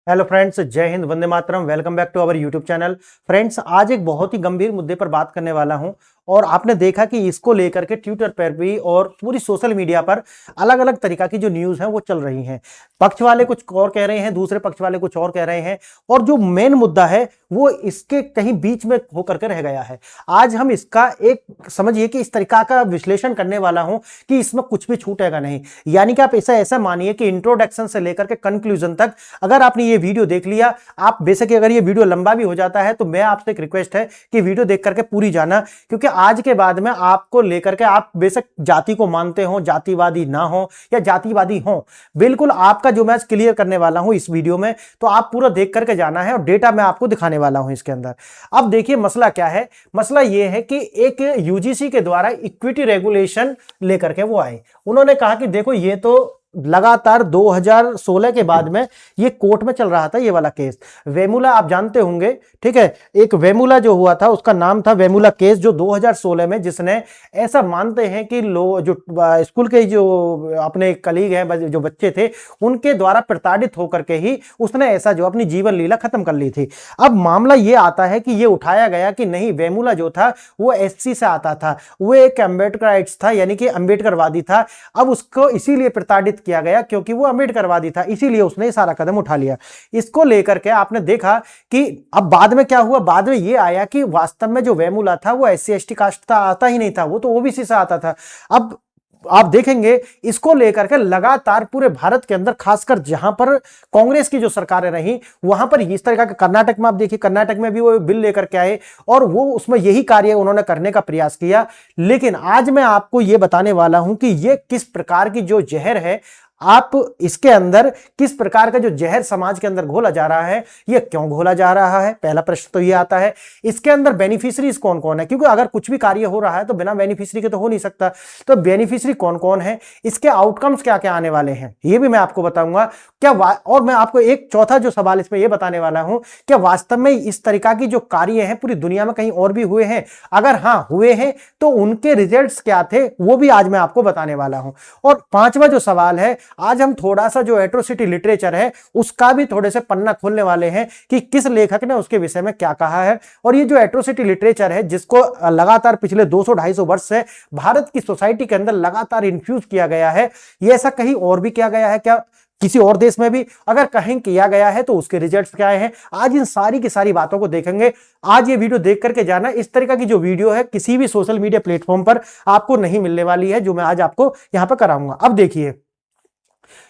Hello friends, जय हिंद, वंदे मातरम। Welcome back to our YouTube channel. Friends, आज एक बहुत ही गंभीर मुद्दे पर बात करने वाला हूं और आपने देखा कि इसको लेकर के ट्विटर पर भी और पूरी सोशल मीडिया पर अलग अलग तरीका की जो न्यूज़ हैं वो चल रही हैं। पक्ष वाले कुछ और कह रहे हैं, दूसरे पक्ष वाले कुछ और कह रहे हैं और जो मेन मुद्दा है वो इसके कहीं बीच में होकर के रह गया है। आज हम इसका एक समझिए कि इस तरीका का विश्लेषण करने वाला हूं कि इसमें कुछ भी छूटेगा नहीं। यानी कि आप ऐसा मानिए कि इंट्रोडक्शन से लेकर के कंक्लूजन तक अगर आपने ये वीडियो देख लिया, आप बेशक अगर ये वीडियो लंबा भी हो जाता है तो मैं आपसे एक रिक्वेस्ट है कि वीडियो देख करके पूरी जाना, क्योंकि आज के बाद में आपको लेकर के आप बेशक जाति को मानते हो, जातिवादी ना हो या जातिवादी हो, बिल्कुल आपका जो मैं क्लियर करने वाला हूं इस वीडियो में, तो आप पूरा देख करके जाना है और डेटा मैं आपको दिखाने वाला हूं इसके अंदर। अब देखिए मसला क्या है। मसला यह है कि एक यूजीसी के द्वारा इक्विटी रेगुलेशन लेकर के वो आए। उन्होंने कहा कि देखो ये तो लगातार 2016 के बाद में ये कोर्ट में चल रहा था ये वाला केस। वेमुला आप जानते होंगे, ठीक है। एक वेमुला जो हुआ था उसका नाम था वेमुला केस, जो 2016 में जिसने ऐसा मानते हैं कि जो स्कूल के जो अपने कलीग हैं, जो बच्चे थे, उनके द्वारा प्रताड़ित होकर के ही उसने ऐसा जो अपनी जीवन लीला खत्म कर ली थी। अब मामला ये आता है कि ये उठाया गया कि नहीं, वेमुला जो था वो एससी से आता था, वो एक अम्बेडकराइट्स था, यानी कि अम्बेडकरवादी था। अब उसको इसीलिए प्रताड़ित किया गया क्योंकि वो अम्बेडकरवादी था, इसीलिए उसने सारा कदम उठा लिया। इसको लेकर के आपने देखा कि अब बाद में क्या हुआ। बाद में ये आया कि वास्तव में जो वेमुला था वो एससी एसटी कास्ट का आता ही नहीं था, वो तो ओबीसी से आता था। अब आप देखेंगे इसको लेकर के लगातार पूरे भारत के अंदर, खासकर जहां पर कांग्रेस की जो सरकारें रही वहां पर इस तरह का, कर्नाटक में आप देखिए, कर्नाटक में भी वो बिल लेकर के आए और वो उसमें यही कार्य उन्होंने करने का प्रयास किया। लेकिन आज मैं आपको यह बताने वाला हूं कि यह किस प्रकार की जो जहर है, आप इसके अंदर किस प्रकार का जो जहर समाज के अंदर घोला जा रहा है, यह क्यों घोला जा रहा है। पहला प्रश्न तो यह आता है, इसके अंदर बेनिफिशियरीज कौन कौन है, क्योंकि अगर कुछ भी कार्य हो रहा है तो बिना बेनिफिशियरी के तो हो नहीं सकता। तो बेनिफिशियरी कौन कौन है, इसके आउटकम्स क्या क्या आने वाले हैं, यह भी मैं आपको बताऊंगा। और मैं आपको एक चौथा जो सवाल इसमें यह बताने वाला हूं, क्या वास्तव में इस तरीका की जो कार्य है पूरी दुनिया में कहीं और भी हुए हैं, अगर हां हुए हैं तो उनके रिजल्ट्स क्या थे, वो भी आज मैं आपको बताने वाला हूं। और पांचवा जो सवाल है, आज हम थोड़ा सा जो एट्रोसिटी लिटरेचर है उसका भी थोड़े से पन्ना खोलने वाले हैं कि किस लेखक ने उसके विषय में क्या कहा है। और ये जो एट्रोसिटी लिटरेचर है, जिसको लगातार पिछले 200-250 वर्ष से भारत की सोसाइटी के अंदर लगातार इन्फ्यूज किया गया है, ये ऐसा कहीं और भी किया गया है क्या, किसी और देश में भी अगर कहीं किया गया है तो उसके रिजल्ट्स क्या हैं, आज इन सारी की सारी बातों को देखेंगे। आज ये वीडियो देख करके जाना, इस तरीका की जो वीडियो है किसी भी सोशल मीडिया प्लेटफॉर्म पर आपको नहीं मिलने वाली है, जो मैं आज आपको यहां पर कराऊंगा। अब देखिए,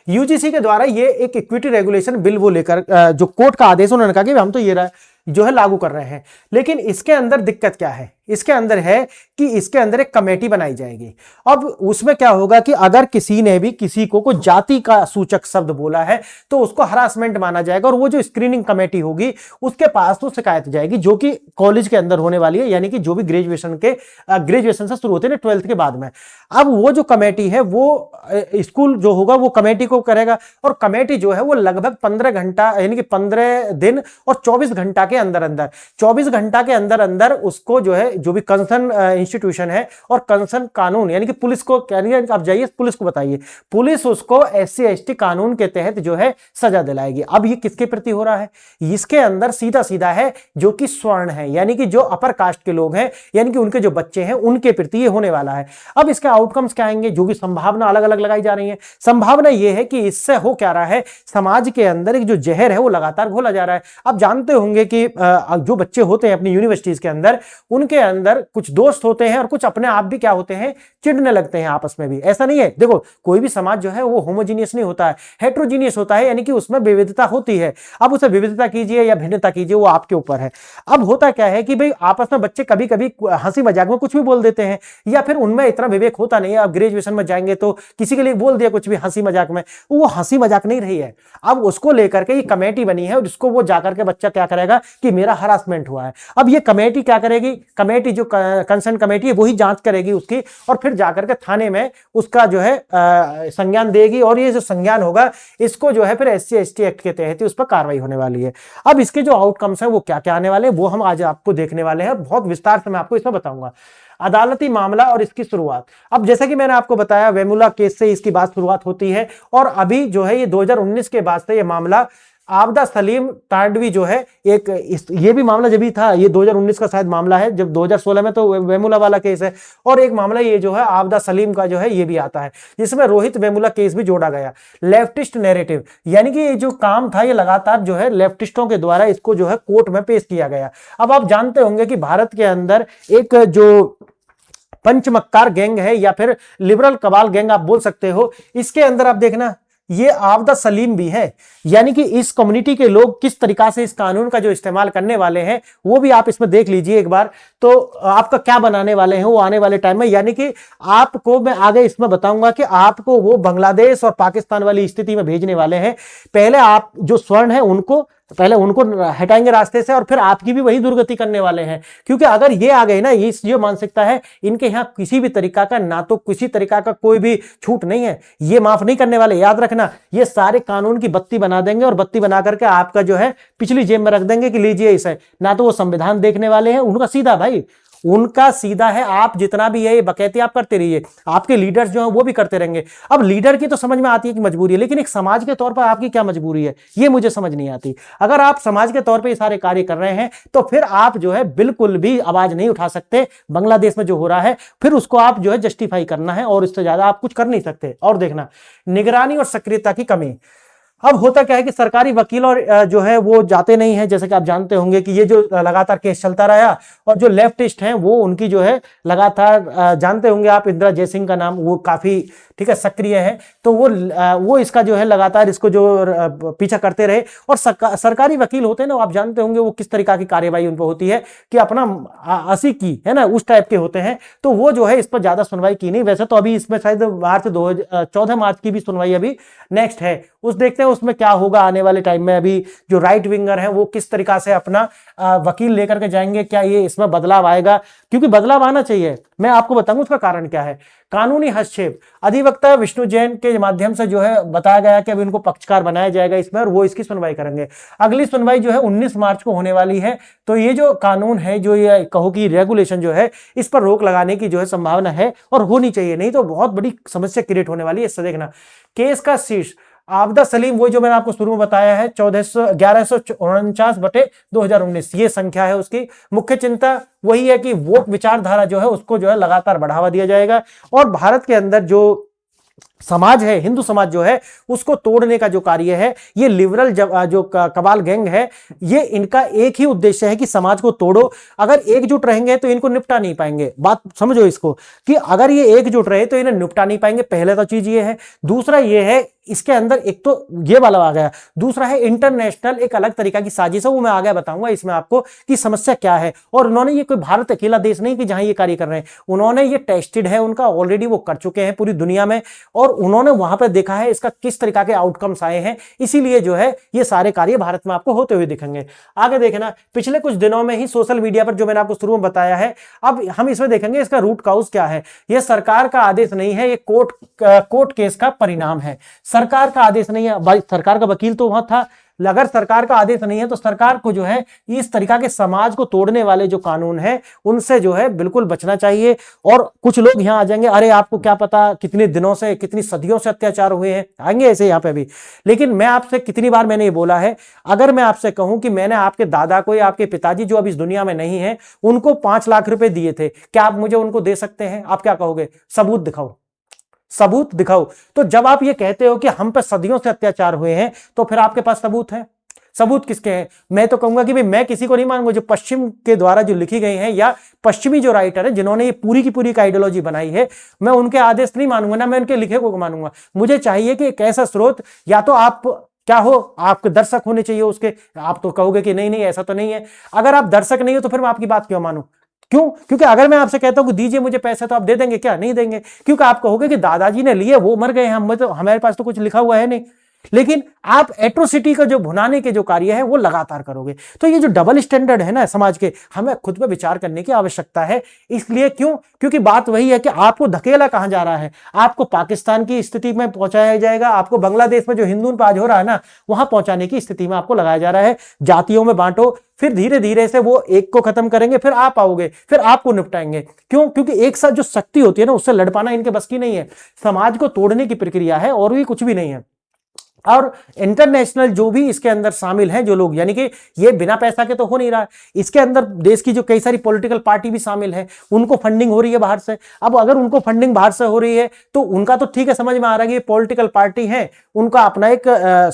यूजीसी के द्वारा ये एक इक्विटी रेगुलेशन बिल वो लेकर, जो कोर्ट का आदेश, उन्होंने कहा कि हम तो ये जो है लागू कर रहे हैं। लेकिन इसके अंदर दिक्कत क्या है, इसके अंदर है कि इसके अंदर एक कमेटी बनाई जाएगी। अब उसमें क्या होगा कि अगर किसी ने भी किसी को जाति का सूचक शब्द बोला है तो उसको हरासमेंट माना जाएगा और वो जो स्क्रीनिंग कमेटी होगी उसके पास तो शिकायत जाएगी, जो कि कॉलेज के अंदर होने वाली है, यानी कि जो भी ग्रेजुएशन से शुरू होते हैं 12th के बाद में। अब वो जो कमेटी है वो स्कूल जो होगा वो कमेटी को करेगा और कमेटी जो है वो लगभग 15 घंटा, यानी कि 15 दिन और 24 घंटा के अंदर अंदर, 24 घंटा के अंदर अंदर उसको जो है, जो भी कंसर्न इंस्टीट्यूशन है और कंसर्न कानून, यानी कि पुलिस को, आप जाइए पुलिस को बताइए, पुलिस उसको एससी एसटी कानून के तहत जो है सजा दिलाएगी। अब ये किसके प्रति हो रहा है, इसके अंदर सीधा सीधा है जो कि स्वर्ण है, यानी कि जो अपर कास्ट के लोग हैं, यानी कि उनके जो बच्चे हैं उनके प्रति ये होने वाला है। अब इसके आउटकम्स क्या आएंगे, जो भी संभावना अलग अलग लगाई जा रही है। संभावना यह है कि इससे हो क्या रहा है, समाज के अंदर एक जो जहर है वो लगातार घोला जा रहा है। आप जानते होंगे कि जो बच्चे होते हैं अपनी यूनिवर्सिटीज के अंदर, उनके अंदर कुछ दोस्त होते हैं और कुछ अपने आप भी क्या होते हैं, चिढ़ने लगते हैं आपस में भी। ऐसा नहीं है, देखो कोई भी समाज जो है वो होमोजीनियस नहीं होता है, हेट्रोजीनियस होता है, यानी कि उसमें विविधता होती है। अब उसे विविधता कीजिए या भिन्नता कीजिए, वो आपके ऊपर है। अब होता क्या है कि भाई आपस में बच्चे कभी कभी हंसी मजाक में कुछ भी बोल देते हैं, या फिर उनमें इतना विवेक होता नहीं है। अब ग्रेजुएशन में जाएंगे तो किसी के लिए बोल दिया कुछ भी हंसी मजाक में, वो हंसी मजाक नहीं रही है। अब उसको लेकर के ये कमेटी बनी है, जिसको वो जाकर के बच्चा क्या करेगा कि मेरा हरासमेंट हुआ है। अब ये कमेटी क्या करेगी, कमेटी जो कंसर्न कमेटी है वही जांच करेगी उसकी, और फिर जाकर के थाने में उसका जो है संज्ञान देगी, और ये जो संज्ञान होगा इसको जो है फिर एससी एसटी एक्ट के तहत उस पर कार्रवाई होने वाली है। अब इसके जो आउटकम्स हैं वो क्या क्या आने वाले हैं वो हम आज आपको देखने वाले हैं, बहुत विस्तार से मैं आपको इसमें बताऊंगा। अदालती मामला और इसकी शुरुआत, अब जैसा कि मैंने आपको बताया वेमुला केस से इसकी बात शुरुआत होती है, और अभी जो है ये 2019 के बाद से ये मामला आपदा सलीम तांडवी जो है एक ये भी मामला जब भी था, ये 2019 का शायद मामला है, जब 2016 में तो वेमुला वाला केस है, और एक मामला ये जो है आपदा सलीम का जो है ये भी आता है, जिसमें रोहित वेमुला केस भी जोड़ा गया। लेफ्टिस्ट नैरेटिव, यानी कि ये जो काम था ये लगातार जो है लेफ्टिस्टों के द्वारा इसको जो है कोर्ट में पेश किया गया। अब आप जानते होंगे कि भारत के अंदर एक जो पंचमक्कार गैंग है या फिर लिबरल कबाल गैंग आप बोल सकते हो, इसके अंदर आप देखना ये आपदा सलीम भी है, यानी कि इस कम्युनिटी के लोग किस तरीका से इस कानून का जो इस्तेमाल करने वाले हैं वो भी आप इसमें देख लीजिए एक बार, तो आपका क्या बनाने वाले हैं वो आने वाले टाइम में। यानी कि आपको मैं आगे इसमें बताऊंगा कि आपको वो बांग्लादेश और पाकिस्तान वाली स्थिति में भेजने वाले हैं। पहले आप जो स्वर्ण है पहले उनको हटाएंगे रास्ते से, और फिर आपकी भी वही दुर्गति करने वाले हैं। क्योंकि अगर ये आ गए ना, इस जो मानसिकता है इनके यहाँ किसी भी तरीका का, ना तो किसी तरीका का कोई भी छूट नहीं है, ये माफ नहीं करने वाले। याद रखना, ये सारे कानून की बत्ती बना देंगे और बत्ती बना करके आपका जो है पिछली जेब में रख देंगे कि लीजिए इसे। ना तो वो संविधान देखने वाले हैं, उनका सीधा भाई उनका सीधा है, आप जितना भी है ये बकैती आप करते रहिए, आपके लीडर्स जो हैं वो भी करते रहेंगे। अब लीडर की तो समझ में आती है कि मजबूरी है, लेकिन एक समाज के तौर पर आपकी क्या मजबूरी है ये मुझे समझ नहीं आती। अगर आप समाज के तौर पर ये सारे कार्य कर रहे हैं तो फिर आप जो है बिल्कुल भी आवाज नहीं उठा सकते। बांग्लादेश में जो हो रहा है फिर उसको आप जो है जस्टिफाई करना है, और इससे ज्यादा आप कुछ कर नहीं सकते। और देखना, निगरानी और सक्रियता की कमी। अब होता क्या है कि सरकारी वकील और जो है वो जाते नहीं है, जैसे कि आप जानते होंगे कि ये जो लगातार केस चलता रहा, और जो लेफ्टिस्ट हैं वो उनकी जो है लगातार, जानते होंगे आप इंदिरा जयसिंह का नाम, वो काफी ठीक है सक्रिय है, तो वो इसका जो है लगातार इसको जो पीछा करते रहे। और सरकारी वकील होते हैं ना, आप जानते होंगे वो किस तरीका की कार्यवाही उन पर होती है कि अपना 80 की है ना उस टाइप के होते हैं, तो वो जो है इस पर ज्यादा सुनवाई की नहीं। वैसे तो अभी इसमें शायद 14 मार्च की भी सुनवाई अभी नेक्स्ट है, उस देखते हैं उसमें क्या होगा आने वाले टाइम में। अभी जो राइट विंगर है वो किस तरीका से अपना वकील लेकर के जाएंगे, क्या ये इसमें बदलाव आएगा, क्योंकि बदलाव आना चाहिए। मैं आपको बताऊंगा उसका कारण क्या है। कानूनी हस्तक्षेप, अधिवक्ता विष्णु जैन के माध्यम से जो है बताया गया कि अभी उनको पक्षकार बनाया जाएगा इसमें, और वो इसकी सुनवाई करेंगे। अगली सुनवाई जो है 19 मार्च को होने वाली है। तो ये जो कानून है, जो ये कहो कि रेगुलेशन जो है, इस पर रोक लगाने की जो है संभावना है और होनी चाहिए, नहीं तो बहुत बड़ी समस्या क्रिएट होने वाली है इससे। देखना, केस का शीर्ष आपदा सलीम, वो जो मैंने आपको शुरू में बताया है 1149/2019 ये संख्या है उसकी। मुख्य चिंता वही है कि वोट विचारधारा जो है उसको जो है लगातार बढ़ावा दिया जाएगा, और भारत के अंदर जो समाज है, हिंदू समाज जो है उसको तोड़ने का जो कार्य है, ये लिबरल जो कबाल गैंग है, ये इनका एक ही उद्देश्य है कि समाज को तोड़ो। अगर एकजुट रहेंगे तो इनको निपटा नहीं पाएंगे। बात समझो इसको कि अगर ये एकजुट रहे तो इन्हें निपटा नहीं पाएंगे, पहले तो चीज ये है। दूसरा ये है, इसके अंदर एक तो ये वाला आ गया, दूसरा है इंटरनेशनल एक अलग तरीका की साजिश है, वो मैं आगे बताऊंगा इसमें आपको कि समस्या क्या है। और उन्होंने, ये कोई भारत अकेला देश नहीं कि जहां ये कार्य कर रहे हैं, उन्होंने ये टेस्टेड है उनका ऑलरेडी, वो कर चुके हैं पूरी दुनिया में, और उन्होंने वहां पर देखा है इसका किस तरीका के आउटकम्स आए हैं। इसीलिए जो है ये सारे कार्य भारत में आपको होते हुए दिखेंगे। आगे देखना, पिछले कुछ दिनों में ही सोशल मीडिया पर जो मैंने आपको शुरू में बताया है, अब हम इसमें देखेंगे इसका रूट कॉज क्या है। यह सरकार का आदेश नहीं है, ये कोर्ट केस का परिणाम है। सरकार का आदेश नहीं है, भाई सरकार का वकील तो वहां था। अगर सरकार का आदेश नहीं है तो सरकार को जो है इस तरीका के समाज को तोड़ने वाले जो कानून है उनसे जो है बिल्कुल बचना चाहिए। और कुछ लोग यहां आ जाएंगे, अरे आपको क्या पता कितने दिनों से, कितनी सदियों से अत्याचार हुए हैं, आएंगे ऐसे यहां पे भी। लेकिन मैं आपसे कितनी बार मैंने ये बोला है, अगर मैं आपसे कहूं कि मैंने आपके दादा को या आपके पिताजी जो अब इस दुनिया में नहीं है उनको 5 लाख रुपए दिए थे, क्या आप मुझे उनको दे सकते हैं? आप क्या कहोगे? सबूत दिखाओ, सबूत दिखाओ। तो जब आप ये कहते हो कि हम पर सदियों से अत्याचार हुए हैं, तो फिर आपके पास सबूत है? सबूत किसके हैं? मैं तो कहूंगा कि भाई मैं किसी को नहीं मानूंगा, जो पश्चिम के द्वारा जो लिखी गई हैं या पश्चिमी जो राइटर है जिन्होंने ये पूरी की पूरी आइडियोलॉजी बनाई है, मैं उनके आदेश नहीं मानूंगा, ना मैं उनके लिखे को मानूंगा। मुझे चाहिए कि एक ऐसा स्रोत, या तो आप क्या हो, आपके दर्शक होने चाहिए उसके। आप तो कहोगे कि नहीं नहीं ऐसा तो नहीं है। अगर आप दर्शक नहीं हो तो फिर मैं आपकी बात क्यों मानूं? क्यों? क्योंकि अगर मैं आपसे कहता हूं कि दीजिए मुझे पैसे, तो आप दे देंगे क्या? नहीं देंगे, क्योंकि आप कहोगे कि दादाजी ने लिए, वो मर गए, हम तो, हमारे पास तो कुछ लिखा हुआ है नहीं। लेकिन आप एट्रोसिटी का जो भुनाने के जो कार्य है वो लगातार करोगे। तो ये जो डबल स्टैंडर्ड है ना समाज के, हमें खुद पे विचार करने की आवश्यकता है। इसलिए क्यों? क्योंकि बात वही है कि आपको धकेला कहां जा रहा है, आपको पाकिस्तान की स्थिति में पहुंचाया जाएगा, आपको बांग्लादेश में जो हिंदू आज हो रहा है ना वहां पहुंचाने की स्थिति में आपको लगाया जा रहा है। जातियों में बांटो, फिर धीरे धीरे से वो एक को खत्म करेंगे, फिर आप आओगे, फिर आपको निपटाएंगे। क्यों? क्योंकि एक साथ जो शक्ति होती है ना उससे लड़ पाना इनके बस की नहीं है। समाज को तोड़ने की प्रक्रिया है और भी कुछ भी नहीं है। और इंटरनेशनल जो भी इसके अंदर शामिल हैं जो लोग, यानी कि ये बिना पैसा के तो हो नहीं रहा है, इसके अंदर देश की जो कई सारी पॉलिटिकल पार्टी भी शामिल है, उनको फंडिंग हो रही है बाहर से। अब अगर उनको फंडिंग बाहर से हो रही है तो उनका तो ठीक है, समझ में आ रहा है कि ये पॉलिटिकल पार्टी है, उनका अपना एक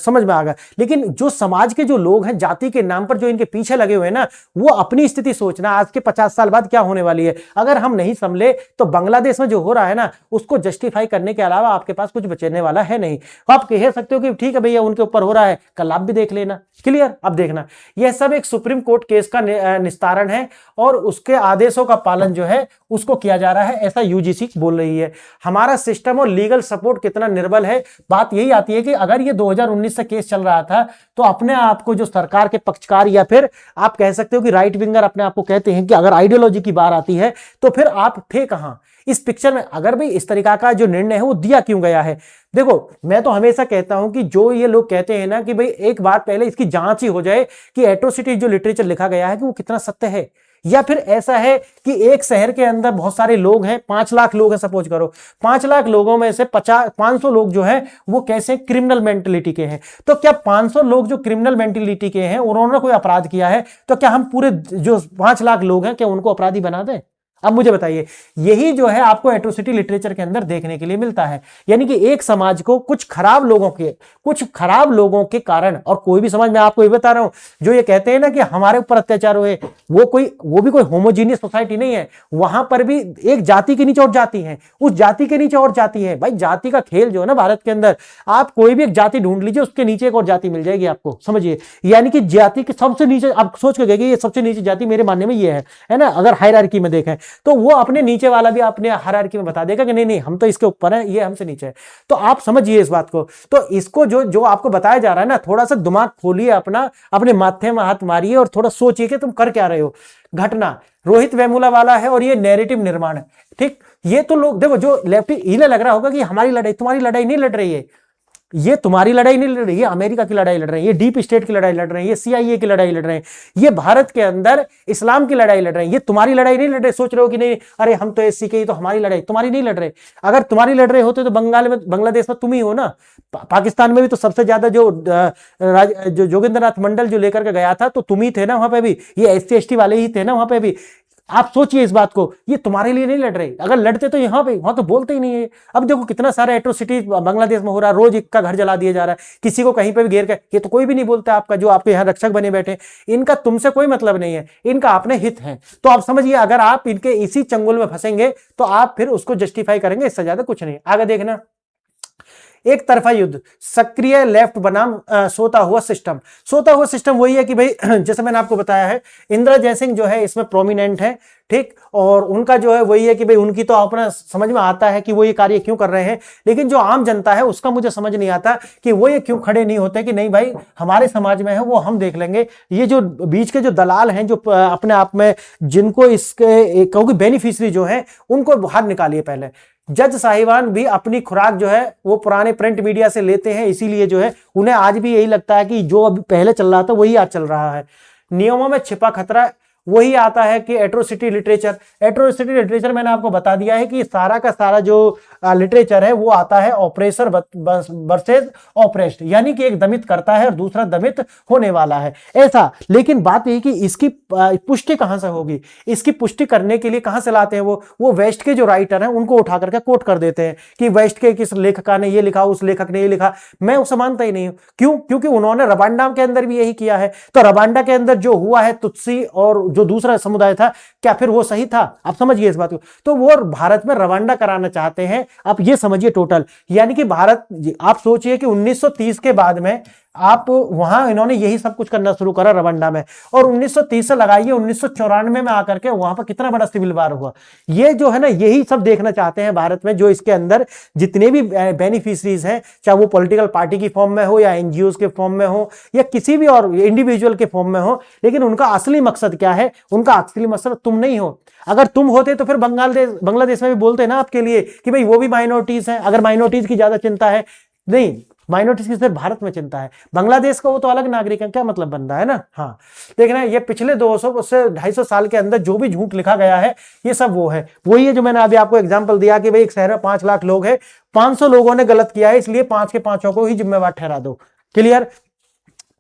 समझ में आ गया। लेकिन जो समाज के जो लोग हैं जाति के नाम पर जो इनके पीछे लगे हुए हैं ना, वो अपनी स्थिति सोचना आज के 50 साल बाद क्या होने वाली है। अगर हम नहीं संभले तो बांग्लादेश में जो हो रहा है ना, उसको जस्टिफाई करने के अलावा आपके पास कुछ बचने वाला है नहीं। आप कह सकते हो कि ठीक है भैया उनके ऊपर हो रहा है, कल आप भी देख लेना, क्लियर। अब देखना, यह सब एक सुप्रीम कोर्ट केस का निस्तारण है और उसके आदेशों का पालन जो है उसको किया जा रहा है, ऐसा यूजीसी बोल रही है। हमारा सिस्टम और लीगल सपोर्ट कितना निर्बल है, बात यही आती है कि अगर ये 2019 से केस चल रहा था तो अपने आप को जो सरकार के पक्षकार या फिर आप कह सकते हो कि राइट विंगर अपने आप को कहते हैं कि अगर आइडियोलॉजी की बात आती है तो फिर आप थे कहां इस पिक्चर में। अगर भाई इस तरीका का जो निर्णय है वो दिया क्यों गया है। देखो मैं तो हमेशा कहता हूं कि जो ये लोग कहते हैं ना कि भाई एक बार पहले इसकी जांच ही हो जाए कि एट्रोसिटी जो लिटरेचर लिखा गया है कि वो कितना सत्य है, या फिर ऐसा है कि एक शहर के अंदर बहुत सारे लोग हैं, 5 लाख लोग हैं सपोज करो, 5 लाख लोगों में से 500 लोग जो है वो कैसे क्रिमिनल मेंटेलिटी के हैं। तो क्या 500 लोग जो क्रिमिनल मेंटेलिटी के हैं उन्होंने कोई अपराध किया है तो क्या हम पूरे जो 5 लाख लोग हैं क्या उनको अपराधी बना दें। अब मुझे बताइए, यही जो है आपको एट्रोसिटी लिटरेचर के अंदर देखने के लिए मिलता है, यानी कि एक समाज को कुछ खराब लोगों के कारण, और कोई भी समाज, मैं आपको ये बता रहा हूं जो ये कहते हैं ना कि हमारे ऊपर अत्याचार हुए, वो भी कोई होमोजीनियस सोसाइटी नहीं है, वहां पर भी एक जाति के नीचे और जाति है, उस जाति के नीचे और जाति है। भाई जाति का खेल जो है ना भारत के अंदर, आप कोई भी एक जाति ढूंढ लीजिए उसके नीचे एक और जाति मिल जाएगी आपको, समझिए। यानी कि जाति के सबसे नीचे आप सोच के गए ये सबसे नीचे जाति मेरे मानने में ये है ना, अगर हायरार्की में देखें तो वो अपने नीचे वाला भी अपने हायरार्की में बता देगा कि नहीं नहीं हम तो इसके ऊपर है, ये हमसे नीचे है। तो आप समझिए इस बात को। तो इसको जो आपको बताया जा रहा है ना, थोड़ा सा दिमाग खोलिए अपना, अपने माथे में हाथ मारिए और थोड़ा सोचिए कि तुम कर क्या रहे हो। घटना रोहित वेमुला वाला है और ये नैरेटिव निर्माण है, ठीक। ये तो लोग देखो जो लेफ्टी, इन्हें लग रहा होगा कि हमारी लड़ाई, तुम्हारी लड़ाई नहीं लड़ रही है, ये तुम्हारी लड़ाई नहीं लड़ रही है, अमेरिका की लड़ाई लड़ रहे हैं, ये डीप स्टेट की लड़ाई लड़ रहे हैं, ये सीआईए की लड़ाई लड़ रहे हैं, ये भारत के अंदर इस्लाम की लड़ाई लड़ रहे हैं, ये तुम्हारी लड़ाई नहीं लड़ रहे। सोच रहे हो कि नहीं अरे हम तो एससी के ही, तो हमारी लड़ाई, तुम्हारी नहीं लड़ रहे। अगर तुम्हारी लड़ रहे होते तो बांग्लादेश में तुम ही हो ना। पाकिस्तान में भी तो सबसे ज्यादा जो जोगिंद्रनाथ मंडल जो लेकर के गया था तो तुम ही थे ना वहां पे भी, ये SC ST वाले ही थे ना वहां पे भी। आप सोचिए इस बात को, ये तुम्हारे लिए नहीं लड़ रहे, अगर लड़ते तो वहां तो बोलते ही नहीं है। अब देखो कितना सारा एट्रोसिटी बांग्लादेश में हो रहा है, रोज एक का घर जला दिया जा रहा है, किसी को कहीं पे भी घेर के, ये तो कोई भी नहीं बोलता आपका, जो आपके यहाँ रक्षक बने बैठे, इनका तुमसे कोई मतलब नहीं है, इनका अपने हित है। तो आप समझिए अगर आप इनके इसी चंगुल में फंसेंगे तो आप फिर उसको जस्टिफाई करेंगे, इससे ज्यादा कुछ नहीं। आगे देखना, एक तरफा युद्ध, सक्रिय लेफ्ट बनाम सोता हुआ सिस्टम वही है कि भाई जैसे मैंने आपको बताया है इंदिरा जयसिंह जो है इसमें प्रोमिनेंट है, ठीक। और उनका जो है वही है कि भाई उनकी तो अपना समझ में आता है कि वो ये कार्य क्यों कर रहे हैं, लेकिन जो आम जनता है उसका मुझे समझ नहीं आता कि वो ये क्यों खड़े नहीं होते कि नहीं भाई हमारे समाज में है वो हम देख लेंगे। ये जो बीच के जो दलाल हैं जो अपने आप में जिनको इसके क्योंकि बेनिफिशियरी जो है उनको बाहर निकालिए पहले। जज साहिबान भी अपनी खुराक जो है वो पुराने प्रिंट मीडिया से लेते हैं, इसीलिए जो है उन्हें आज भी यही लगता है कि जो अभी पहले चल रहा था वही आज चल रहा है। नियमों में छिपा खतरा वही आता है कि एट्रोसिटी लिटरेचर मैंने आपको बता दिया है कि सारा का सारा जो लिटरेचर है वो आता है ऑपरेसर वर्सेस ऑपरेस्ड, यानी कि एक दमित करता है और दूसरा दमित होने वाला है ऐसा। लेकिन बात यही कि इसकी पुष्टि कहां से होगी, इसकी पुष्टि करने के लिए कहां से लाते हैं वो वेस्ट के जो राइटर हैं उनको उठा करके कोट कर देते हैं कि वेस्ट के किस लेखका ने ये लिखा, उस लेखक ने ये लिखा। मैं उसे मानता ही नहीं हूं, क्यों? क्योंकि उन्होंने रवांडा के अंदर भी यही किया है। तो रवांडा के अंदर जो हुआ है तुत्सी और जो दूसरा समुदाय था, क्या फिर वो सही था? आप समझिए इस बात को। तो वो भारत में रवांडा कराना चाहते हैं, आप ये समझिए टोटल। यानी कि भारत, आप सोचिए कि 1930 के बाद में आप वहां इन्होंने यही सब कुछ करना शुरू करा रवांडा में, और 1930 से लगाइए 1994 में आकर के वहां पर कितना बड़ा सिविल वार हुआ। ये जो है ना यही सब देखना चाहते हैं भारत में, जो इसके अंदर जितने भी बेनिफिशरीज हैं, चाहे वो पॉलिटिकल पार्टी की फॉर्म में हो या एनजीओ के फॉर्म में हो या किसी भी और इंडिविजुअल के फॉर्म में हो, लेकिन उनका असली मकसद क्या है? उनका असली मकसद तुम नहीं हो। अगर तुम होते तो फिर बांग्लादेश में भी बोलते ना आपके लिए कि भाई वो भी माइनॉरिटीज हैं, अगर माइनॉरिटीज की ज्यादा चिंता है। नहीं, माइनॉरिटीज की सिर्फ भारत में चिंता है, बांग्लादेश का वो तो अलग नागरिक है, क्या मतलब बन रहा है ना। हाँ देखना, ये पिछले 200 से 250 साल के अंदर जो भी झूठ लिखा गया है ये सब वो है, वही है जो मैंने अभी आपको एग्जांपल दिया कि भाई एक शहर में 5 लाख लोग हैं, 500 लोगों ने गलत किया है, इसलिए 5 के 5 को ही जिम्मेवार ठहरा दो। क्लियर।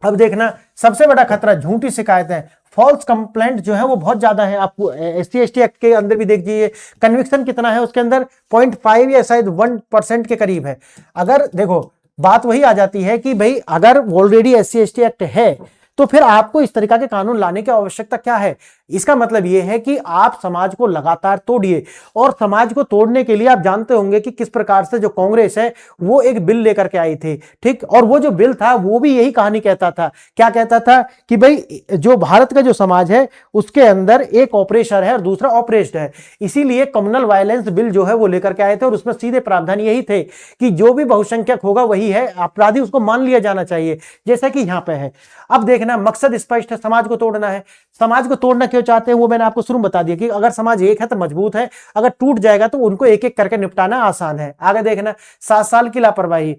अब देखना, सबसे बड़ा खतरा झूठी शिकायतें, फॉल्स कंप्लेंट जो है वो बहुत ज्यादा है। आपको SC/ST एक्ट के अंदर भी देख लीजिए, कन्विक्शन कितना है उसके अंदर, 0.5 या शायद 1% के करीब है। अगर देखो बात वही आ जाती है कि भाई अगर ऑलरेडी SC/ST एक्ट है तो फिर आपको इस तरीका के कानून लाने की आवश्यकता क्या है। इसका मतलब यह है कि आप समाज को लगातार तोड़िए, और समाज को तोड़ने के लिए आप जानते होंगे कि किस प्रकार से जो कांग्रेस है वो एक बिल लेकर के आई थी, ठीक। और वो जो बिल था वो भी यही कहानी कहता था, क्या कहता था कि भाई जो भारत का जो समाज है उसके अंदर एक ऑपरेशर है और दूसरा ऑपरेस्ड है, इसीलिए कम्युनल वायलेंस बिल जो है वो लेकर के आए थे, और उसमें सीधे प्रावधान यही थे कि जो भी बहुसंख्यक होगा वही है अपराधी, उसको मान लिया जाना चाहिए, जैसा कि यहां पे है। अब देखना, मकसद स्पष्ट है, समाज को तोड़ना है। समाज को तोड़ना क्यों चाहते हैं वो मैंने आपको शुरू में बता दिया कि अगर समाज एक है तो मजबूत है, अगर टूट जाएगा तो उनको एक एक करके निपटाना आसान है। आगे देखना, 7 साल की लापरवाही,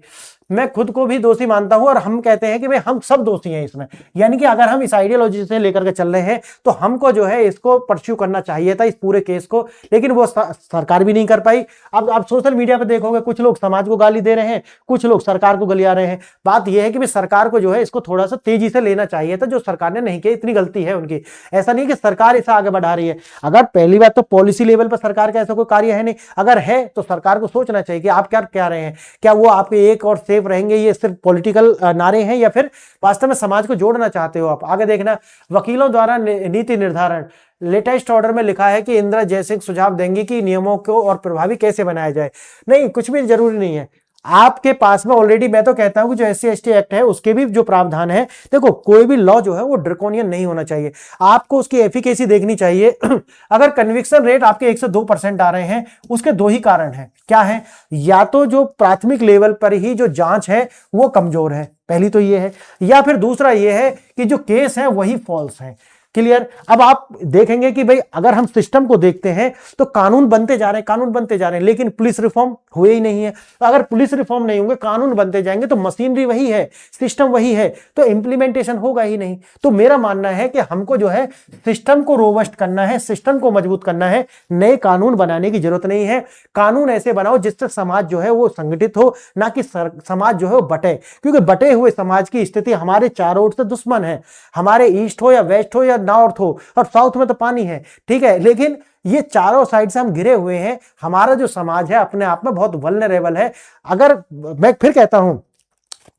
मैं खुद को भी दोषी मानता हूं और हम कहते हैं कि भाई हम सब दोषी हैं इसमें, यानी कि अगर हम इस आइडियोलॉजी से लेकर के चल रहे हैं तो हमको जो है इसको परस्यू करना चाहिए था, इस पूरे केस को, लेकिन वो सरकार भी नहीं कर पाई। अब आप सोशल मीडिया पे देखोगे कुछ लोग समाज को गाली दे रहे हैं, कुछ लोग सरकार को गलिया रहे हैं। बात यह है कि भाई सरकार को जो है इसको थोड़ा सा तेजी से लेना चाहिए था, जो सरकार ने नहीं किया, इतनी गलती है उनकी। ऐसा नहीं कि सरकार इसे आगे बढ़ा रही है, अगर पहली बात तो पॉलिसी लेवल पर सरकार का ऐसा कोई कार्य है नहीं, अगर है तो सरकार को सोचना चाहिए कि आप क्या क्या रहे हैं, क्या वो आपके एक और सेफ रहेंगे, ये सिर्फ पॉलिटिकल नारे हैं या फिर वास्तव में समाज को जोड़ना चाहते हो आप। आगे देखना, वकीलों द्वारा नीति निर्धारण, लेटेस्ट ऑर्डर में लिखा है कि इंदिरा जयसिंह सुझाव देंगी कि नियमों को और प्रभावी कैसे बनाया जाए। नहीं, कुछ भी जरूरी नहीं है, आपके पास में ऑलरेडी, मैं तो कहता हूं कि जो SC/ST एक्ट है उसके भी जो प्रावधान है, देखो कोई भी लॉ जो है वो ड्रैकोनियन नहीं होना चाहिए, आपको उसकी एफिकेसी देखनी चाहिए। अगर कन्विक्शन रेट आपके 102% आ रहे हैं, उसके 2 ही कारण हैं, क्या है, या तो जो प्राथमिक लेवल पर ही जो जांच है वो कमजोर है, पहली तो ये है, या फिर दूसरा ये है कि जो केस है वही फॉल्स है। क्लियर। अब आप देखेंगे कि भाई अगर हम सिस्टम को देखते हैं तो कानून बनते जा रहे हैं, कानून बनते जा रहे हैं, लेकिन पुलिस रिफॉर्म हुए ही नहीं है। तो अगर पुलिस रिफॉर्म नहीं होंगे, कानून बनते जाएंगे तो मशीनरी वही है, सिस्टम वही है, तो इंप्लीमेंटेशन होगा ही नहीं। तो मेरा मानना है कि हमको जो है सिस्टम को रोबस्ट करना है, सिस्टम को मजबूत करना है, नए कानून बनाने की जरूरत नहीं है। कानून ऐसे बनाओ जिससे समाज जो है वो संगठित हो, ना कि समाज जो है वो बटे, क्योंकि बटे हुए समाज की स्थिति हमारे चारों ओर से दुश्मन है, हमारे ईस्ट हो या वेस्ट हो या नॉर्थ हो, और साउथ में तो पानी है, ठीक है, लेकिन ये चारों साइड से हम घिरे हुए हैं। हमारा जो समाज है अपने आप में बहुत वल्नरेबल है। अगर मैं फिर कहता हूं,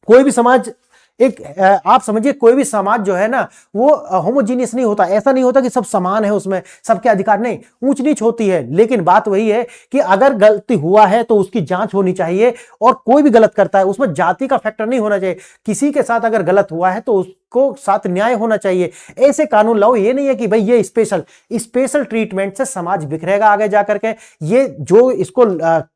कोई भी समाज एक आप समझिए, कोई भी समाज जो है ना वो होमोजीनियस नहीं होता, ऐसा नहीं होता कि सब समान है, उसमें सबके अधिकार नहीं, ऊंच नीच होती है। लेकिन बात वही है कि अगर गलती हुआ है तो उसकी जांच होनी चाहिए, और कोई भी गलत करता है उसमें जाति का फैक्टर नहीं होना चाहिए। किसी के साथ अगर गलत हुआ है तो को साथ न्याय होना चाहिए। ऐसे कानून लाओ, ये नहीं है कि भाई ये स्पेशल ट्रीटमेंट से समाज बिखरेगा आगे जाकर के। ये जो इसको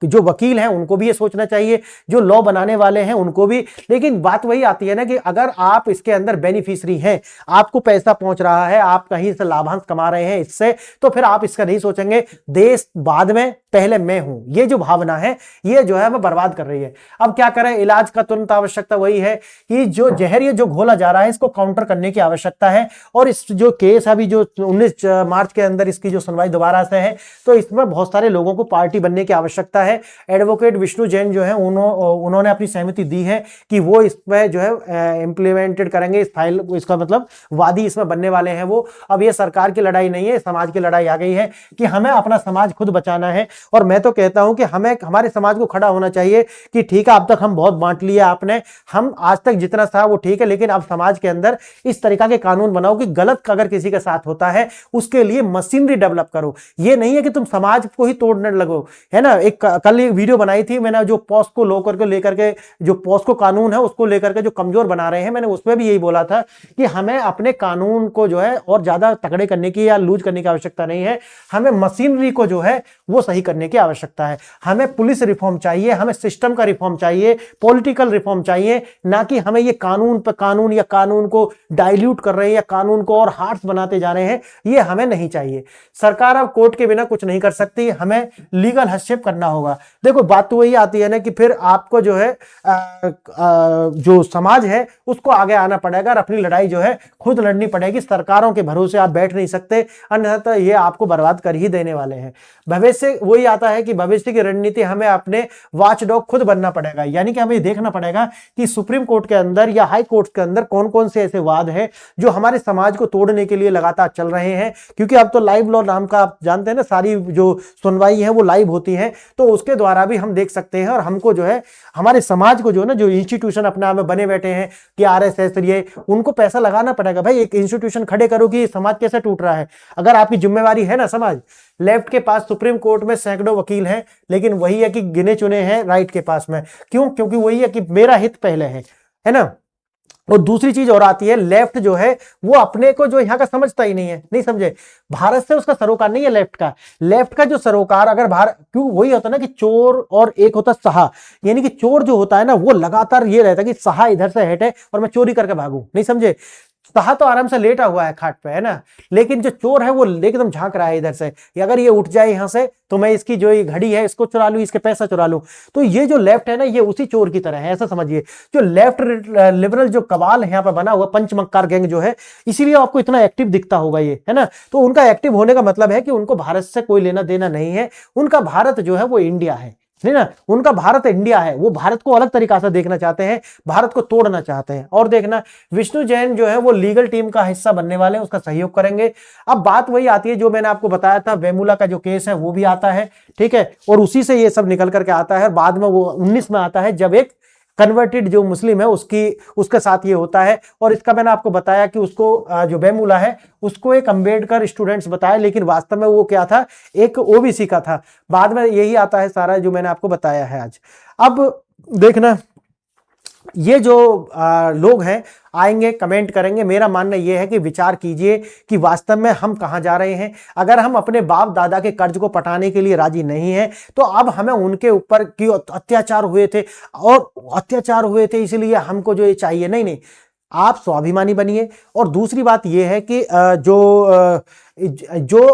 जो वकील हैं उनको भी ये सोचना चाहिए, जो लॉ बनाने वाले हैं उनको भी। लेकिन बात वही आती है ना कि अगर आप इसके अंदर बेनिफिशियरी हैं, आपको पैसा पहुंच रहा है, आप कहीं से लाभांश कमा रहे हैं इससे, तो फिर आप इसका नहीं सोचेंगे देश बाद में पहले मैं हूं। ये जो भावना है ये जो है हमें बर्बाद कर रही है। अब क्या करें, इलाज का तुरंत आवश्यकता वही है कि जो जहर ये जो घोला जा रहा है इसको काउंटर करने की आवश्यकता है। और इस जो केस अभी जो 19 मार्च के अंदर इसकी जो सुनवाई दोबारा से है, तो इसमें बहुत सारे लोगों को पार्टी बनने की आवश्यकता है। एडवोकेट विष्णु जैन जो है उन्होंने अपनी सहमति दी है कि वो इसमें जो है इंप्लीमेंटेड करेंगे, इस फाइल, इसका मतलब वादी इसमें बनने वाले हैं वो। अब ये सरकार की लड़ाई नहीं है, समाज की लड़ाई आ गई है कि हमें अपना समाज खुद बचाना है। और मैं तो कहता हूं कि हमें हमारे समाज को खड़ा होना चाहिए कि ठीक है, अब तक हम बहुत बांट लिया आपने, हम आज तक जितना था वो ठीक है, लेकिन अब समाज के अंदर इस तरीका के कानून बनाओ कि गलत अगर किसी के साथ होता है उसके लिए मशीनरी डेवलप करो। ये नहीं है कि तुम समाज को ही तोड़ने लगो, है ना। एक कल एक वीडियो बनाई थी मैंने, जो पॉस्को लॉ करके लेकर के, जो पॉस्को कानून है उसको लेकर के जो कमजोर बना रहे हैं, मैंने उसमें भी यही बोला था कि हमें अपने कानून को जो है और ज्यादा तगड़े करने की या लूज करने की आवश्यकता नहीं है, हमें मशीनरी को जो है वो सही करने की आवश्यकता है। हमें पुलिस रिफॉर्म चाहिए, हमें सिस्टम का रिफॉर्म चाहिए, पॉलिटिकल रिफॉर्म चाहिए, ना कि हमें ये कानून पर कानून या कानून कानून को डाइल्यूट कर रहे हैं या कानून को और हार्श बनाते जा रहे हैं, ये हमें नहीं चाहिए। सरकार अब कोर्ट के बिना कुछ नहीं कर सकती, हमें लीगल हस्तक्षेप करना होगा। देखो बात तो वही आती है ना कि फिर आपको जो है जो समाज है उसको आगे आना पड़ेगा और अपनी लड़ाई जो है खुद लड़नी पड़ेगी। सरकारों के भरोसे आप बैठ नहीं सकते, अन्यथा ये आपको बर्बाद कर ही देने वाले हैं। भविष्य वही आता है कि भविष्य की रणनीति हमें अपने वॉचडॉग खुद बनना पड़ेगा, यानी कि हमें देखना पड़ेगा कि सुप्रीम कोर्ट के अंदर या हाई कोर्ट के अंदर कौन कौन से ऐसे वाद हैं जो हमारे समाज को तोड़ने के लिए लगातार चल रहे हैं। क्योंकि अब तो लाइव लॉ नाम का आप जानते हैं ना, सारी जो सुनवाई है वो लाइव होती है, तो उसके द्वारा भी हम देख सकते हैं। और हमको जो है हमारे समाज को जो है ना, जो इंस्टीट्यूशन अपने आप में बने बैठे हैं कि RSS ये, उनको पैसा लगाना पड़ेगा। भाई एक इंस्टीट्यूशन खड़े करो कि समाज कैसे टूट रहा है। अगर आपकी जिम्मेवारी है ना समाज, लेफ्ट के पास सुप्रीम कोर्ट में सैकड़ों वकील हैं, लेकिन वही है कि गिने चुने हैं राइट के पास में। क्यों? क्योंकि वही है कि मेरा हित पहले है ना। और दूसरी चीज और आती है, लेफ्ट जो है वो अपने को जो यहाँ का समझता ही नहीं है, नहीं समझे। भारत से उसका सरोकार नहीं है लेफ्ट का जो सरोकार अगर भारत, क्यों वही होता है ना कि चोर और एक होता सहा, यानी कि चोर जो होता है ना वो लगातार ये रहता है कि सहा इधर से हटे और मैं चोरी करके भागू, नहीं समझे। सहा तो आराम से लेटा हुआ है खाट पे, है ना, लेकिन जो चोर है वो एकदम झांक रहा है इधर से कि अगर ये उठ जाए यहां से तो मैं इसकी जो ये घड़ी है इसको चुरा लूं, इसके पैसा चुरा लूं। तो ये जो लेफ्ट है ना ये उसी चोर की तरह है, ऐसा समझिए। जो लेफ्ट लिबरल जो कबाल है यहाँ पर बना हुआ पंचमक्कार गैंग जो है, इसीलिए आपको इतना एक्टिव दिखता होगा ये, है ना। तो उनका एक्टिव होने का मतलब है कि उनको भारत से कोई लेना देना नहीं है। उनका भारत जो है वो इंडिया है, नहीं ना, उनका भारत इंडिया है। वो भारत को अलग तरीका से देखना चाहते हैं, भारत को तोड़ना चाहते हैं। और देखना, विष्णु जैन जो है वो लीगल टीम का हिस्सा बनने वाले हैं, उसका सहयोग करेंगे। अब बात वही आती है जो मैंने आपको बताया था, वेमुला का जो केस है वो भी आता है, ठीक है, और उसी से ये सब निकल करके आता है। बाद में वो 19 में आता है जब एक कन्वर्टेड जो मुस्लिम है उसके साथ ये होता है। और इसका मैंने आपको बताया कि उसको जो वेमुला है उसको एक अंबेडकर स्टूडेंट्स बताया, लेकिन वास्तव में वो क्या था, एक ओबीसी का था। बाद में यही आता है सारा जो मैंने आपको बताया है आज। अब देखना, ये जो लोग हैं आएंगे कमेंट करेंगे, मेरा मानना यह है कि विचार कीजिए कि वास्तव में हम कहां जा रहे हैं। अगर हम अपने बाप दादा के कर्ज को पटाने के लिए राजी नहीं हैं तो अब हमें उनके ऊपर क्यों अत्याचार हुए थे इसलिए हमको जो ये चाहिए, नहीं, आप स्वाभिमानी बनिए। और दूसरी बात यह है कि जो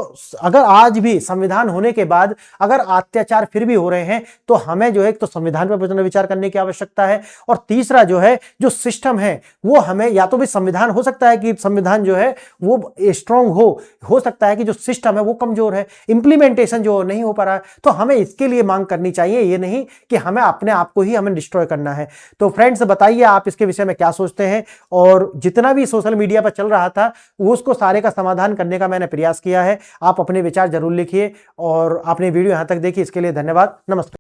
अगर आज भी संविधान होने के बाद अगर अत्याचार फिर भी हो रहे हैं तो हमें जो है तो संविधान पर पुनर्विचार करने की आवश्यकता है। और तीसरा जो है जो सिस्टम है वो हमें, या तो भी संविधान हो सकता है कि संविधान जो है वो स्ट्रांग हो सकता है कि जो सिस्टम है वो कमजोर है, इंप्लीमेंटेशन जो नहीं हो पा रहा है, तो हमें इसके लिए मांग करनी चाहिए, ये नहीं कि हमें अपने आप को ही हमें डिस्ट्रॉय करना है। तो फ्रेंड्स बताइए आप इसके विषय में क्या सोचते हैं। और जितना भी सोशल मीडिया पर चल रहा था उसको सारे का समाधान करने का मैंने प्रयास किया है। आप अपने विचार जरूर लिखिए। और आपने वीडियो यहां तक देखी इसके लिए धन्यवाद। नमस्कार।